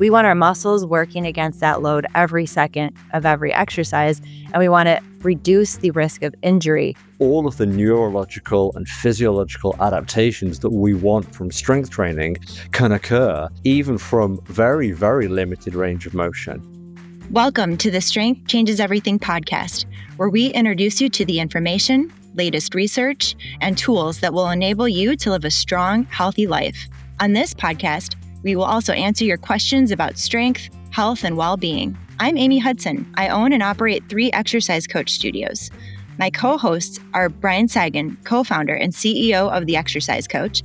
We want our muscles working against that load every second of every exercise, and we want to reduce the risk of injury. All of the neurological and physiological adaptations that we want from strength training can occur even from very, very limited range of motion. Welcome to the Strength Changes Everything podcast, where we introduce you to the information, latest research, and tools that will enable you to live a strong, healthy life. On this podcast, we will also answer your questions about strength, health, and well-being. I'm Amy Hudson. I own and operate 3 exercise coach studios. My co-hosts are Brian Sagan, co-founder and CEO of The Exercise Coach,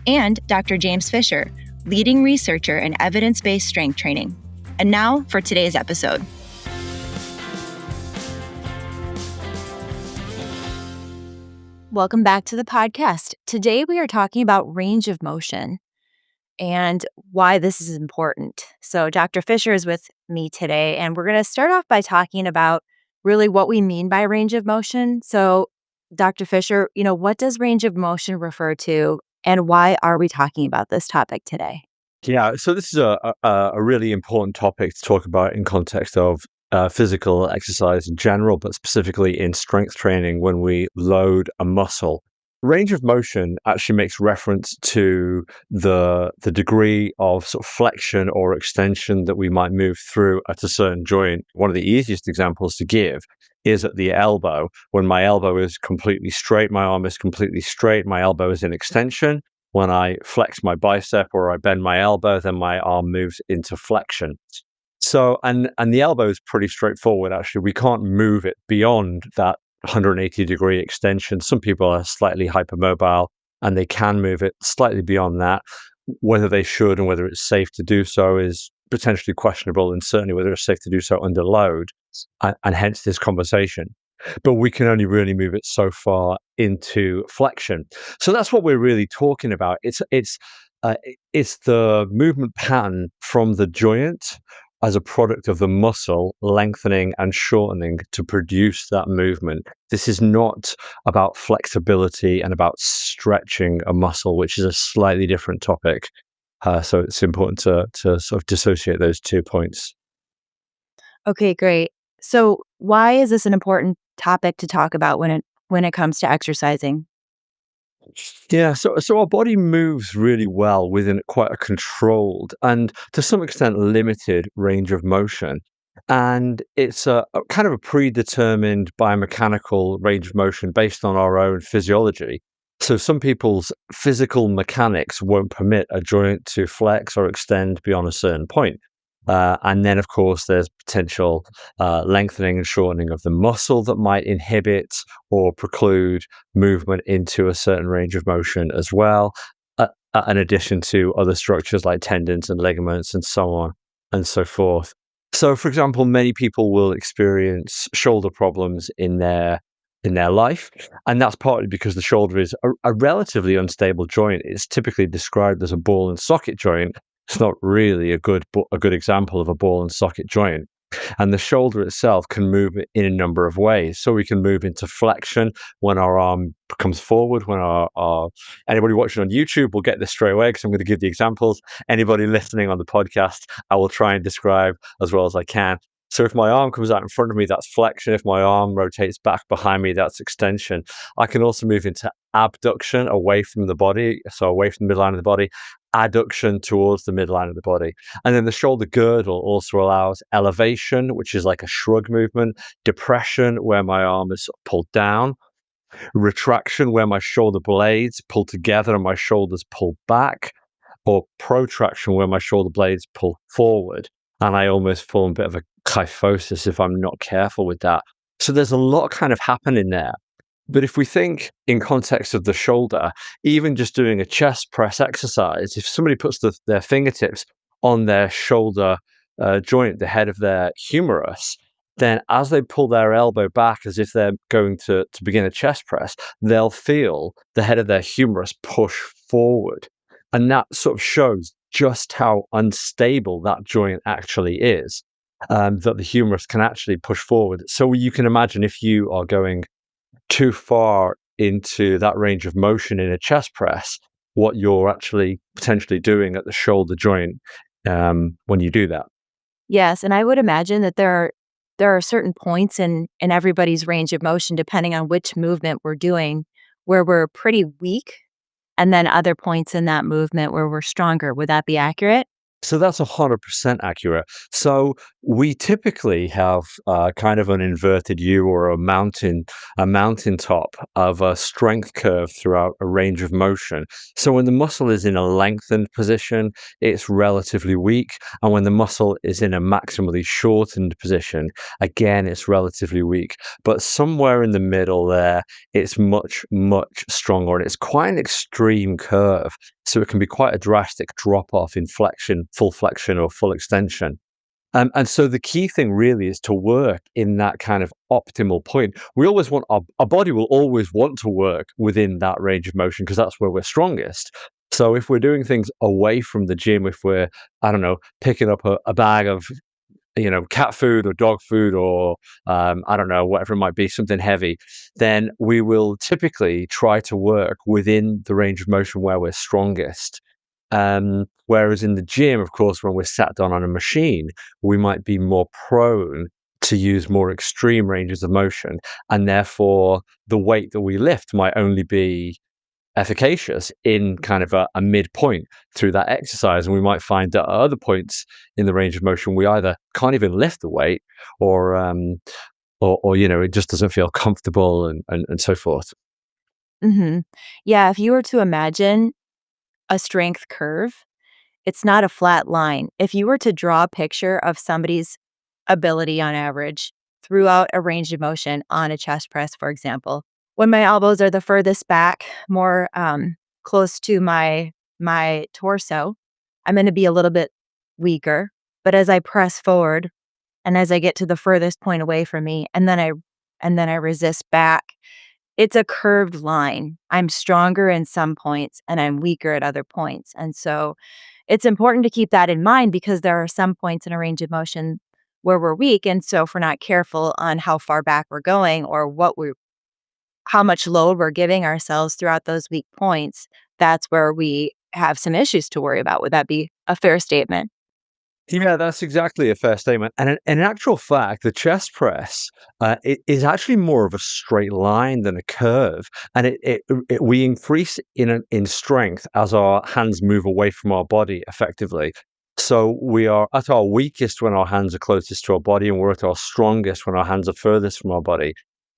and Dr. James Fisher, leading researcher in evidence-based strength training. And now for today's episode. Welcome back to the podcast. Today we are talking about range of motion and why this is important. So Dr. Fisher is with me today, and we're going to start off by talking about really what we mean by range of motion. So Dr. Fisher, what does range of motion refer to, and why are we talking about this topic today? Yeah, so this is a really important topic to talk about in context of physical exercise in general, but specifically in strength training when we load a muscle. Range of motion actually makes reference to the degree of sort of flexion or extension that we might move through at a certain joint. One of the easiest examples to give is at the elbow. When my elbow is completely straight, my arm is completely straight, my elbow is in extension. When I flex my bicep or I bend my elbow, then my arm moves into flexion. So, and the elbow is pretty straightforward, actually. We can't move it beyond that 180-degree extension. Some people are slightly hypermobile and they can move it slightly beyond that. Whether they should and whether it's safe to do so is potentially questionable, and certainly whether it's safe to do so under load, and hence this conversation. But we can only really move it so far into flexion. So that's what we're really talking about. It's the movement pattern from the joint as a product of the muscle lengthening and shortening to produce that movement. This is not about flexibility and about stretching a muscle, which is a slightly different topic. So it's important to sort of dissociate those 2 points. Okay, great. So why is this an important topic to talk about when it comes to exercising? Yeah, so our body moves really well within quite a controlled and to some extent limited range of motion. And it's a kind of a predetermined biomechanical range of motion based on our own physiology. So some people's physical mechanics won't permit a joint to flex or extend beyond a certain point. And then, of course, there's potential lengthening and shortening of the muscle that might inhibit or preclude movement into a certain range of motion as well, in addition to other structures like tendons and ligaments and so on and so forth. So, for example, many people will experience shoulder problems in their life, and that's partly because the shoulder is a relatively unstable joint. It's typically described as a ball and socket joint. It's not really a good example of a ball and socket joint. And the shoulder itself can move in a number of ways. So we can move into flexion when our arm comes forward, when our anybody watching on YouTube will get this straight away because I'm going to give the examples. Anybody listening on the podcast, I will try and describe as well as I can. So if my arm comes out in front of me, that's flexion. If my arm rotates back behind me, that's extension. I can also move into abduction away from the body, so away from the midline of the body, adduction towards the midline of the body. And then the shoulder girdle also allows elevation, which is like a shrug movement, depression, where my arm is pulled down, retraction, where my shoulder blades pull together and my shoulders pull back, or protraction, where my shoulder blades pull forward. And I almost fall in a bit of a kyphosis if I'm not careful with that. So there's a lot kind of happening there. But if we think in context of the shoulder, even just doing a chest press exercise, if somebody puts their fingertips on their shoulder joint, the head of their humerus, then as they pull their elbow back as if they're going to begin a chest press, they'll feel the head of their humerus push forward. And that sort of shows just how unstable that joint actually is, that the humerus can actually push forward. So you can imagine if you are going too far into that range of motion in a chest press, what you're actually potentially doing at the shoulder joint when you do that. Yes, and I would imagine that there are certain points in everybody's range of motion, depending on which movement we're doing, where we're pretty weak, and then other points in that movement where we're stronger. Would that be accurate? So that's 100% accurate. So we typically have kind of an inverted U or a mountaintop of a strength curve throughout a range of motion. So when the muscle is in a lengthened position, it's relatively weak. And when the muscle is in a maximally shortened position, again, it's relatively weak. But somewhere in the middle there, it's much, much stronger. And it's quite an extreme curve. So it can be quite a drastic drop off in full flexion or full extension. And so the key thing really is to work in that kind of optimal point. We always want our body will always want to work within that range of motion because that's where we're strongest. So if we're doing things away from the gym, if we're, I don't know, picking up a bag of cat food or dog food or I don't know, whatever it might be, something heavy, then we will typically try to work within the range of motion where we're strongest. Whereas in the gym, of course, when we're sat down on a machine, we might be more prone to use more extreme ranges of motion. And therefore, the weight that we lift might only be efficacious in kind of a midpoint through that exercise. And we might find that at other points in the range of motion, we either can't even lift the weight or it just doesn't feel comfortable and so forth. Mhm. Yeah, if you were to imagine a strength curve, it's not a flat line. If you were to draw a picture of somebody's ability on average throughout a range of motion on a chest press, for example, when my elbows are the furthest back, more close to my torso, I'm going to be a little bit weaker. But as I press forward and as I get to the furthest point away from me, and then I resist back, it's a curved line. I'm stronger in some points and I'm weaker at other points. And so it's important to keep that in mind because there are some points in a range of motion where we're weak. And so if we're not careful on how far back we're going or how much load we're giving ourselves throughout those weak points, that's where we have some issues to worry about. Would that be a fair statement? Yeah, that's exactly a fair statement. And in actual fact, the chest press it is actually more of a straight line than a curve, and we increase in strength as our hands move away from our body effectively. So we are at our weakest when our hands are closest to our body, and we're at our strongest when our hands are furthest from our body.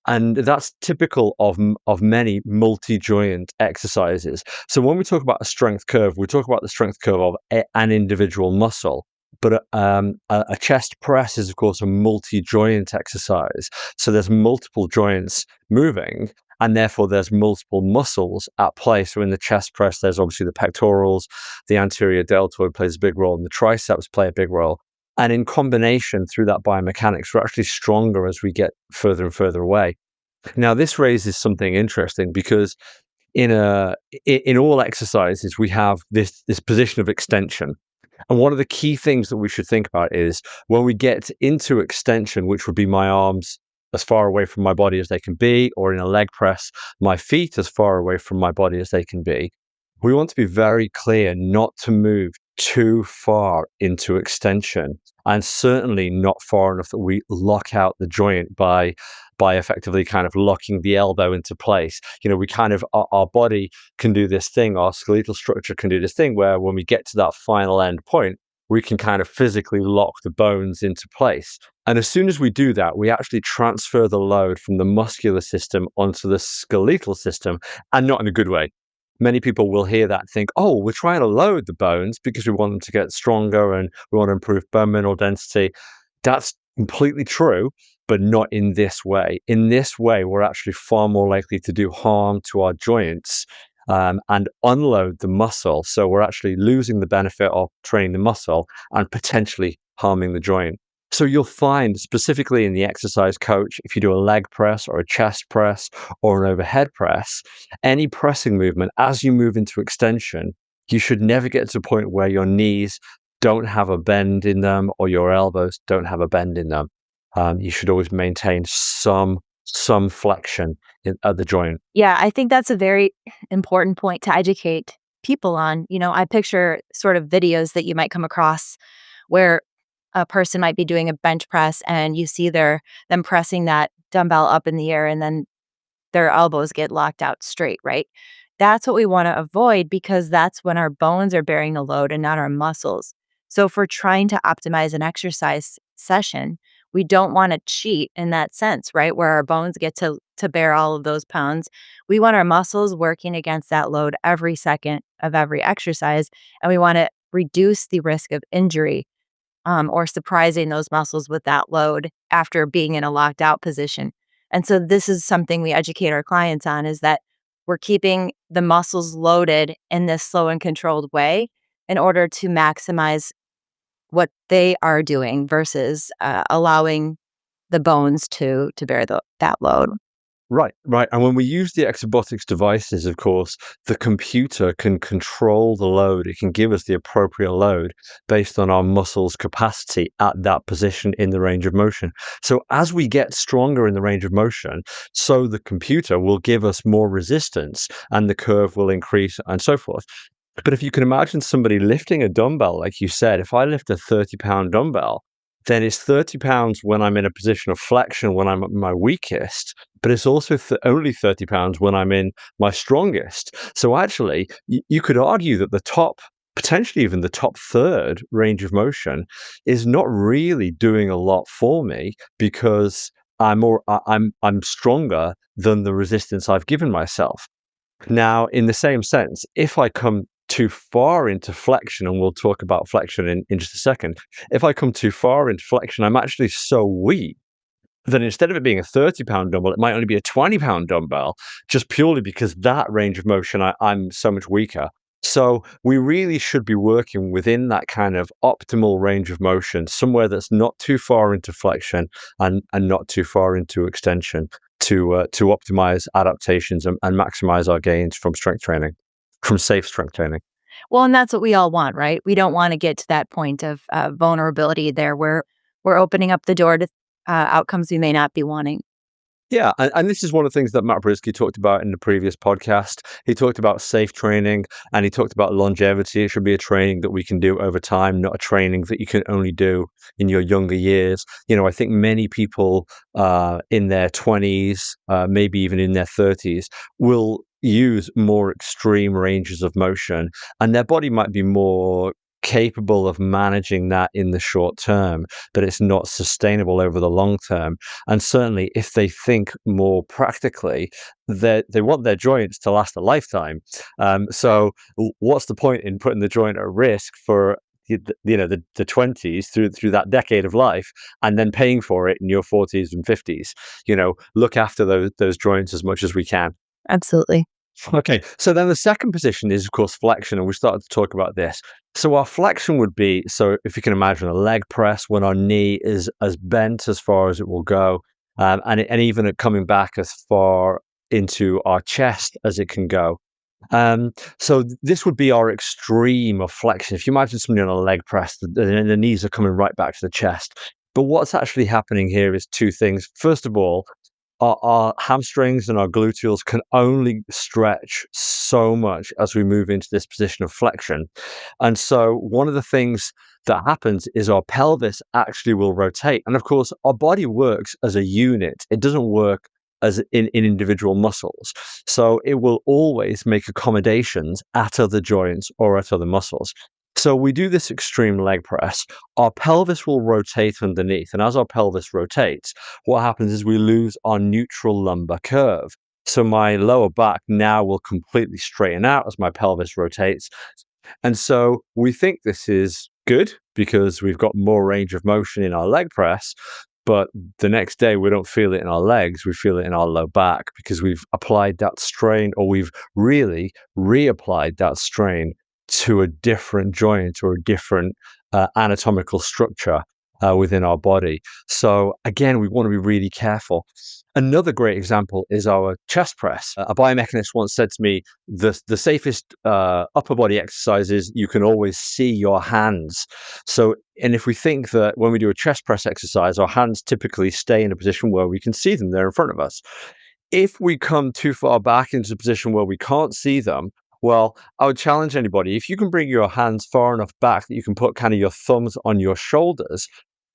And that's typical of many multi-joint exercises. So when we talk about a strength curve, we talk about the strength curve of an individual muscle. But a chest press is, of course, a multi-joint exercise. So there's multiple joints moving, and therefore there's multiple muscles at play. So in the chest press, there's obviously the pectorals, the anterior deltoid plays a big role, and the triceps play a big role. And in combination, through that biomechanics, we're actually stronger as we get further and further away. Now, this raises something interesting because in all exercises, we have this position of extension. And one of the key things that we should think about is when we get into extension, which would be my arms as far away from my body as they can be, or in a leg press, my feet as far away from my body as they can be. We want to be very clear not to move too far into extension, and certainly not far enough that we lock out the joint by effectively kind of locking the elbow into place. We kind of our body can do this thing, our skeletal structure can do this thing where when we get to that final end point, we can kind of physically lock the bones into place. And as soon as we do that, we actually transfer the load from the muscular system onto the skeletal system, and not in a good way. Many people will hear that and think, oh, we're trying to load the bones because we want them to get stronger and we want to improve bone mineral density. That's completely true, but not in this way. In this way, we're actually far more likely to do harm to our joints and unload the muscle. So we're actually losing the benefit of training the muscle and potentially harming the joint. So you'll find specifically in the exercise coach, if you do a leg press or a chest press or an overhead press, any pressing movement, as you move into extension, you should never get to a point where your knees don't have a bend in them or your elbows don't have a bend in them. You should always maintain some flexion at the joint. Yeah, I think that's a very important point to educate people on. I picture sort of videos that you might come across where a person might be doing a bench press and you see them pressing that dumbbell up in the air and then their elbows get locked out straight, right? That's what we want to avoid because that's when our bones are bearing the load and not our muscles. So if we're trying to optimize an exercise session, we don't want to cheat in that sense, right? Where our bones get to bear all of those pounds. We want our muscles working against that load every second of every exercise, and we want to reduce the risk of injury or surprising those muscles with that load after being in a locked out position. And so this is something we educate our clients on is that we're keeping the muscles loaded in this slow and controlled way in order to maximize what they are doing versus allowing the bones to bear that load. Right, right. And when we use the exobotics devices, of course, the computer can control the load. It can give us the appropriate load based on our muscles' capacity at that position in the range of motion. So as we get stronger in the range of motion, so the computer will give us more resistance and the curve will increase and so forth. But if you can imagine somebody lifting a dumbbell, like you said, if I lift a 30-pound dumbbell, then it's 30 pounds when I'm in a position of flexion when I'm at my weakest, but it's also only 30 pounds when I'm in my strongest. So actually, you could argue that the top, potentially even the top third range of motion is not really doing a lot for me because I'm stronger than the resistance I've given myself. Now, in the same sense, if I come too far into flexion, and we'll talk about flexion in just a second, if I come too far into flexion, I'm actually so weak that instead of it being a 30-pound dumbbell, it might only be a 20-pound dumbbell, just purely because that range of motion, I'm so much weaker. So we really should be working within that kind of optimal range of motion, somewhere that's not too far into flexion and not too far into extension to optimize adaptations and maximize our gains from strength training, from safe strength training. Well, and that's what we all want, right? We don't want to get to that point of vulnerability there where we're opening up the door to outcomes we may not be wanting. Yeah, and this is one of the things that Matt Brisky talked about in the previous podcast. He talked about safe training and he talked about longevity. It should be a training that we can do over time, not a training that you can only do in your younger years. I think many people in their 20s, maybe even in their 30s, will use more extreme ranges of motion, and their body might be more capable of managing that in the short term, but it's not sustainable over the long term. And certainly if they think more practically, they want their joints to last a lifetime. So what's the point in putting the joint at risk for the 20s through that decade of life and then paying for it in your 40s and 50s? Look after those joints as much as we can. Absolutely. Okay, so then the second position is, of course, flexion, and we started to talk about this. So our flexion would be, so if you can imagine a leg press when our knee is as bent as far as it will go, and even coming back as far into our chest as it can go. So this would be our extreme of flexion. If you imagine somebody on a leg press, the knees are coming right back to the chest. But what's actually happening here is two things. First of all, our hamstrings and our gluteals can only stretch so much as we move into this position of flexion. And so one of the things that happens is our pelvis actually will rotate. And of course, our body works as a unit. It doesn't work as in individual muscles. So it will always make accommodations at other joints or at other muscles. So we do this extreme leg press, our pelvis will rotate underneath. And as our pelvis rotates, what happens is we lose our neutral lumbar curve. So my lower back now will completely straighten out as my pelvis rotates. And so we think this is good because we've got more range of motion in our leg press. But the next day, we don't feel it in our legs, we feel it in our low back because we've applied that strain, or we've really reapplied that strain to a different joint or a different anatomical structure within our body. So again, we want to be really careful. Another great example is our chest press. A biomechanist once said to me, the safest upper body exercise is you can always see your hands. So, and if we think that when we do a chest press exercise, our hands typically stay in a position where we can see them, they're in front of us. If we come too far back into a position where we can't see them, Well, I would challenge anybody, if you can bring your hands far enough back that you can put kind of your thumbs on your shoulders,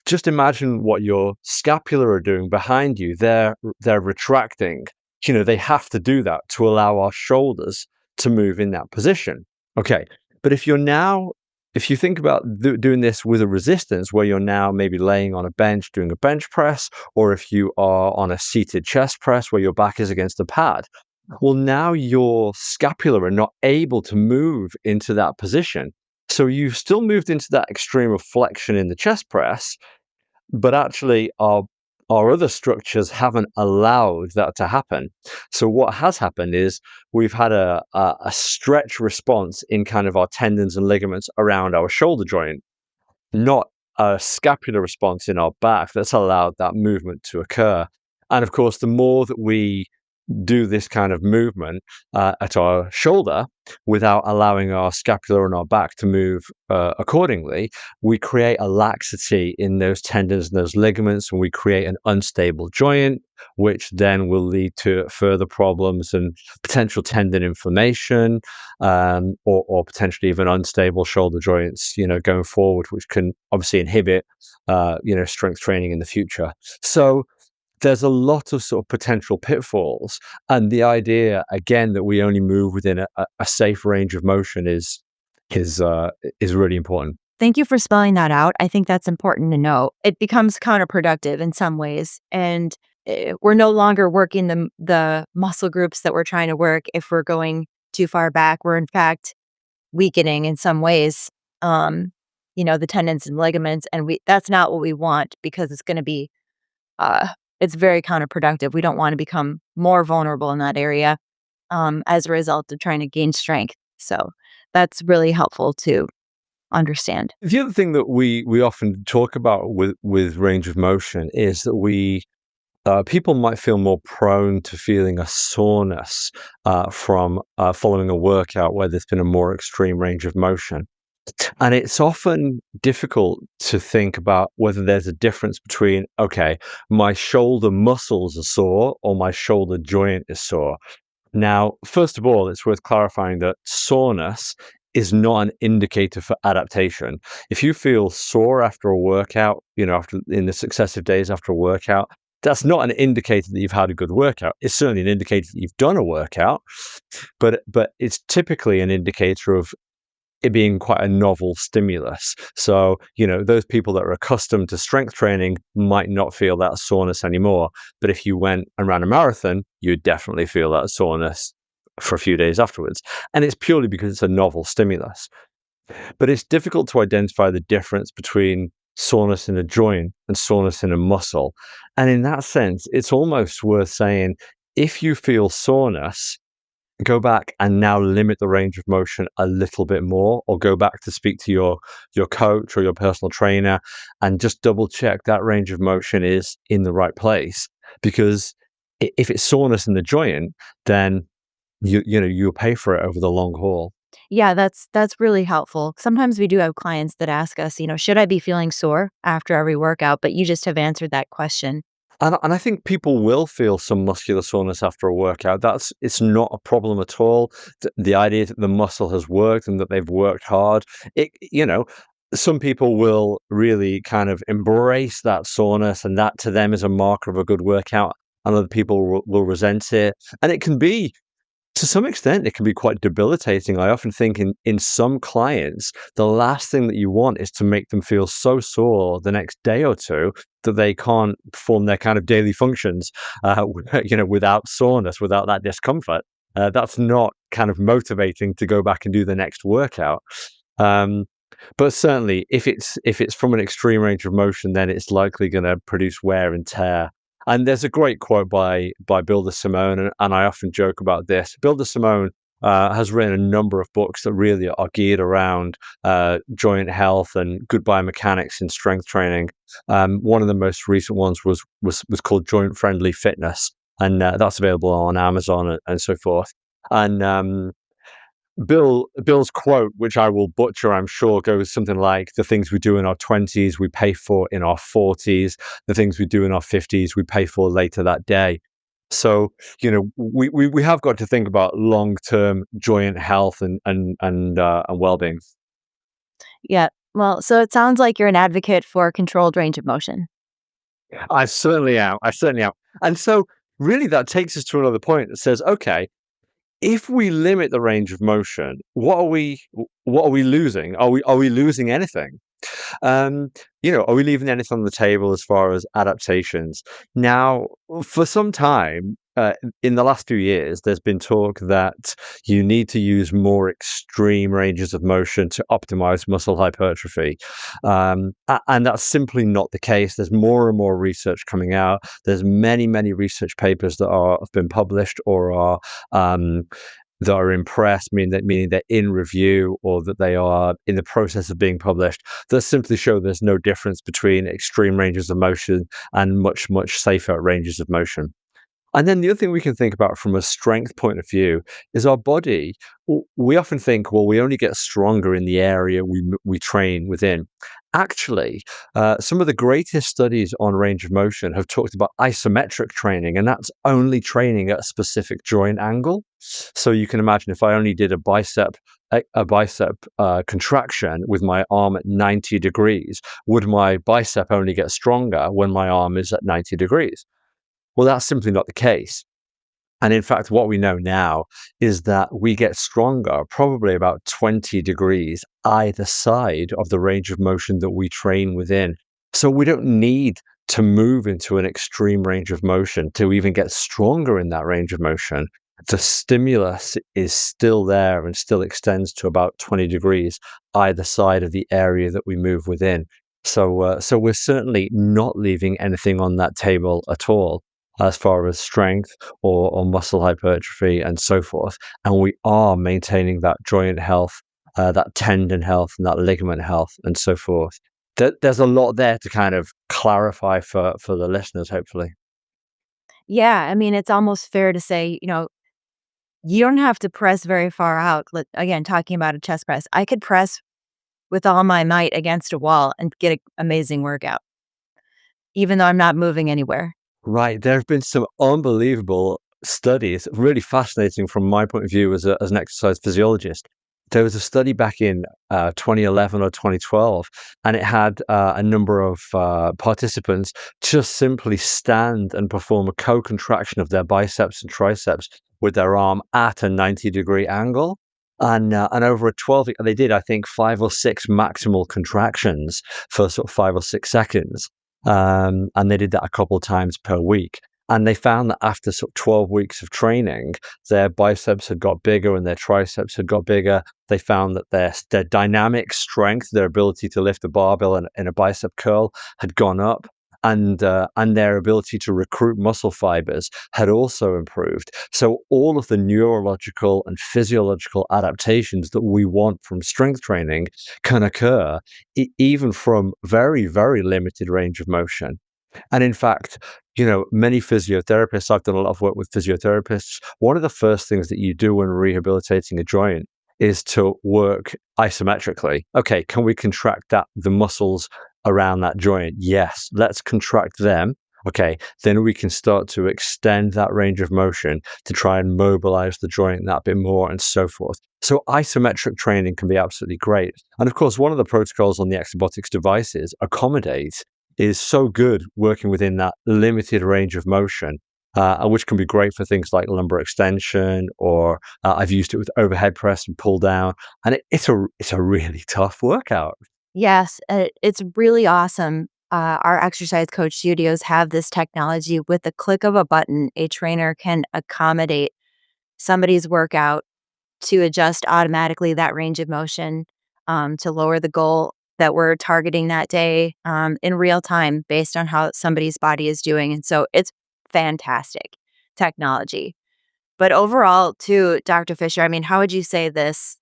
just imagine what your scapula are doing behind you. They're retracting. They have to do that to allow our shoulders to move in that position. Okay. But if you think about doing this with a resistance where you're now maybe laying on a bench doing a bench press, or if you are on a seated chest press where your back is against a pad, well, now your scapula are not able to move into that position. So you've still moved into that extreme of flexion in the chest press, but actually our other structures haven't allowed that to happen. So what has happened is we've had a stretch response in kind of our tendons and ligaments around our shoulder joint, not a scapular response in our back that's allowed that movement to occur. And of course, the more that we do this kind of movement at our shoulder without allowing our scapula and our back to move accordingly, we create a laxity in those tendons and those ligaments, and we create an unstable joint, which then will lead to further problems and potential tendon inflammation, or potentially even unstable shoulder joints, going forward, which can obviously inhibit, strength training in the future. So there's a lot of sort of potential pitfalls, and the idea again that we only move within a safe range of motion is really important. Thank you for spelling that out. I think that's important to know. It becomes counterproductive in some ways, and we're no longer working the muscle groups that we're trying to work if we're going too far back. We're in fact weakening in some ways, the tendons and ligaments, and that's not what we want, because it's going to be uh, it's very counterproductive. We don't want to become more vulnerable in that area as a result of trying to gain strength. So that's really helpful to understand. The other thing that we often talk about with range of motion is that people might feel more prone to feeling a soreness from following a workout where there's been a more extreme range of motion. And it's often difficult to think about whether there's a difference between, okay, my shoulder muscles are sore or my shoulder joint is sore. Now, first of all, it's worth clarifying that soreness is not an indicator for adaptation. If you feel sore after a workout, after in the successive days after a workout, that's not an indicator that you've had a good workout. It's certainly an indicator that you've done a workout, but it's typically an indicator of it being quite a novel stimulus. So, those people that are accustomed to strength training might not feel that soreness anymore. But if you went and ran a marathon, you'd definitely feel that soreness for a few days afterwards. And it's purely because it's a novel stimulus. But it's difficult to identify the difference between soreness in a joint and soreness in a muscle. And in that sense, it's almost worth saying, if you feel soreness, go back and now limit the range of motion a little bit more, or go back to speak to your coach or your personal trainer and just double check that range of motion is in the right place. Because if it's soreness in the joint, then you'll pay for it over the long haul. Yeah, that's really helpful. Sometimes we do have clients that ask us, should I be feeling sore after every workout? But you just have answered that question. And I think people will feel some muscular soreness after a workout. It's not a problem at all. The idea that the muscle has worked and that they've worked hard, some people will really kind of embrace that soreness, and that to them is a marker of a good workout. And other people will resent it. And it can be, to some extent, it can be quite debilitating. I often think in some clients, the last thing that you want is to make them feel so sore the next day or two that they can't perform their kind of daily functions, without soreness, without that discomfort. That's not kind of motivating to go back and do the next workout. But certainly, if it's from an extreme range of motion, then it's likely going to produce wear and tear. And there's a great quote by Bill DeSimone, and I often joke about this. Bill DeSimone has written a number of books that really are geared around joint health and good biomechanics in strength training. One of the most recent ones was called Joint Friendly Fitness, and that's available on Amazon and so forth. And Bill's quote, which I will butcher, I'm sure, goes something like, the things we do in our 20s, we pay for in our 40s. The things we do in our 50s, we pay for later that day. So, we have got to think about long-term joint health and well-being. Yeah. Well, so it sounds like you're an advocate for controlled range of motion. I certainly am. I certainly am. And so really that takes us to another point that says, okay, if we limit the range of motion, what are we losing? Are we losing anything? Um, are we leaving anything on the table as far as adaptations? Now, for some time, in the last few years, there's been talk that you need to use more extreme ranges of motion to optimize muscle hypertrophy. And that's simply not the case. There's more and more research coming out. There's many, many research papers have been published or um, that are in press, meaning they're in review or that they are in the process of being published, that simply show there's no difference between extreme ranges of motion and much, much safer ranges of motion. And then the other thing we can think about from a strength point of view is our body. We often think, well, we only get stronger in the area we train within. Actually, some of the greatest studies on range of motion have talked about isometric training, and that's only training at a specific joint angle. So you can imagine if I only did a bicep contraction with my arm at 90 degrees, would my bicep only get stronger when my arm is at 90 degrees? Well, that's simply not the case. And in fact, what we know now is that we get stronger probably about 20 degrees either side of the range of motion that we train within. So we don't need to move into an extreme range of motion to even get stronger in that range of motion. The stimulus is still there and still extends to about 20 degrees either side of the area that we move within. So we're certainly not leaving anything on that table at all as far as strength or muscle hypertrophy and so forth. And we are maintaining that joint health, that tendon health, and that ligament health, and so forth. There's a lot there to kind of clarify for the listeners, hopefully. Yeah, I mean, it's almost fair to say, you don't have to press very far out. Again, talking about a chest press, I could press with all my might against a wall and get an amazing workout, even though I'm not moving anywhere. Right. There have been some unbelievable studies, really fascinating from my point of view as an exercise physiologist. There was a study back in 2011 or 2012, and it had a number of participants just simply stand and perform a co-contraction of their biceps and triceps with their arm at a 90-degree angle. And over a 12, they did, I think, 5 or 6 maximal contractions for sort of 5 or 6 seconds. And they did that a couple of times per week. And they found that after sort of 12 weeks of training, their biceps had got bigger and their triceps had got bigger. They found that their dynamic strength, their ability to lift a barbell in a bicep curl, had gone up. And their ability to recruit muscle fibers had also improved. So all of the neurological and physiological adaptations that we want from strength training can occur even from very, very limited range of motion. And in fact, many physiotherapists, I've done a lot of work with physiotherapists. One of the first things that you do when rehabilitating a joint is to work isometrically. Okay, can we contract the muscles around that joint? Yes, let's contract them. Okay, then we can start to extend that range of motion to try and mobilize the joint that bit more and so forth. So isometric training can be absolutely great. And of course, one of the protocols on the Exobotics devices, Accommodate, is so good working within that limited range of motion, which can be great for things like lumbar extension, or I've used it with overhead press and pull down, and it's a really tough workout. Yes, it's really awesome. Our exercise coach studios have this technology. With the click of a button, a trainer can accommodate somebody's workout to adjust automatically that range of motion, to lower the goal that we're targeting that day, in real time based on how somebody's body is doing. And so it's fantastic technology. But overall, too, Dr. Fisher, I mean, how would you say this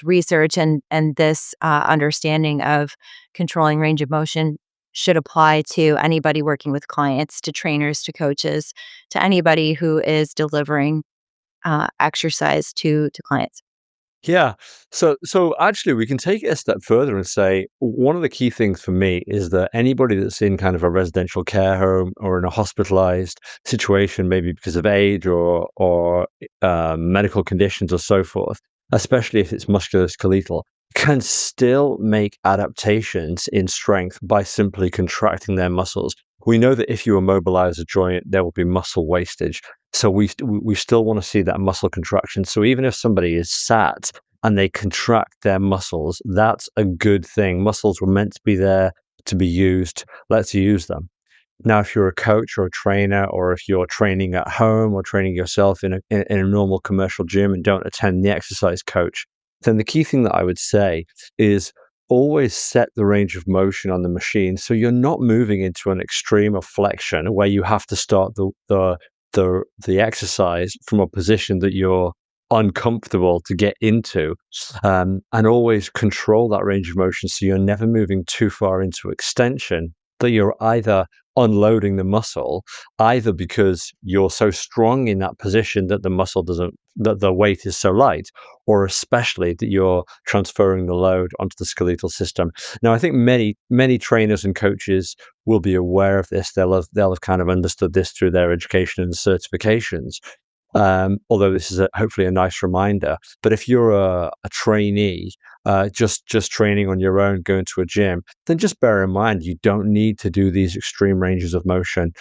research and this understanding of controlling range of motion should apply to anybody working with clients, to trainers, to coaches, to anybody who is delivering exercise to clients? Yeah. So actually we can take it a step further and say one of the key things for me is that anybody that's in kind of a residential care home or in a hospitalized situation, maybe because of age or medical conditions or so forth, especially if it's musculoskeletal, can still make adaptations in strength by simply contracting their muscles. We know that if you immobilize a joint, there will be muscle wastage. So we still want to see that muscle contraction. So even if somebody is sat and they contract their muscles, that's a good thing. Muscles were meant to be there to be used. Let's use them. Now, if you're a coach or a trainer, or if you're training at home or training yourself in a normal commercial gym and don't attend the exercise coach, then the key thing that I would say is always set the range of motion on the machine so you're not moving into an extreme of flexion where you have to start the exercise from a position that you're uncomfortable to get into, and always control that range of motion so you're never moving too far into extension that you're either unloading the muscle, either because you're so strong in that position that the muscle doesn't, that the weight is so light, or especially that you're transferring the load onto the skeletal system. Now, I think many trainers and coaches will be aware of this. They'll have kind of understood this through their education and certifications. Although this is hopefully a nice reminder. But if you're a trainee, just training on your own, going to a gym, then just bear in mind you don't need to do these extreme ranges of motion.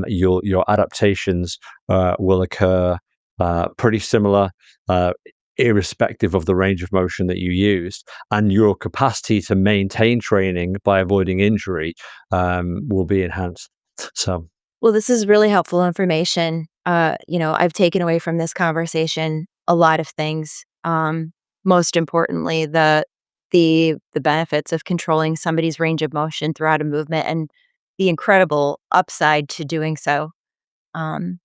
Your adaptations will occur pretty similar, irrespective of the range of motion that you used, and your capacity to maintain training by avoiding injury will be enhanced. So. Well, this is really helpful information. I've taken away from this conversation a lot of things. Most importantly, the benefits of controlling somebody's range of motion throughout a movement and the incredible upside to doing so. Um,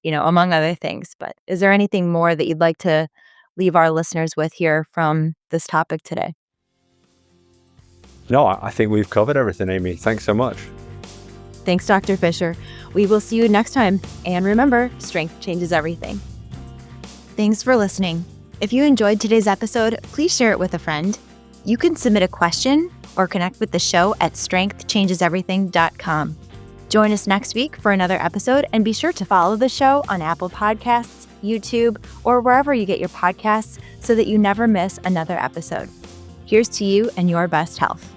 among other things. But is there anything more that you'd like to leave our listeners with here from this topic today? No, I think we've covered everything, Amy. Thanks so much. Thanks, Dr. Fisher. We will see you next time. And remember, strength changes everything. Thanks for listening. If you enjoyed today's episode, please share it with a friend. You can submit a question or connect with the show at strengthchangeseverything.com. Join us next week for another episode, and be sure to follow the show on Apple Podcasts, YouTube, or wherever you get your podcasts so that you never miss another episode. Here's to you and your best health.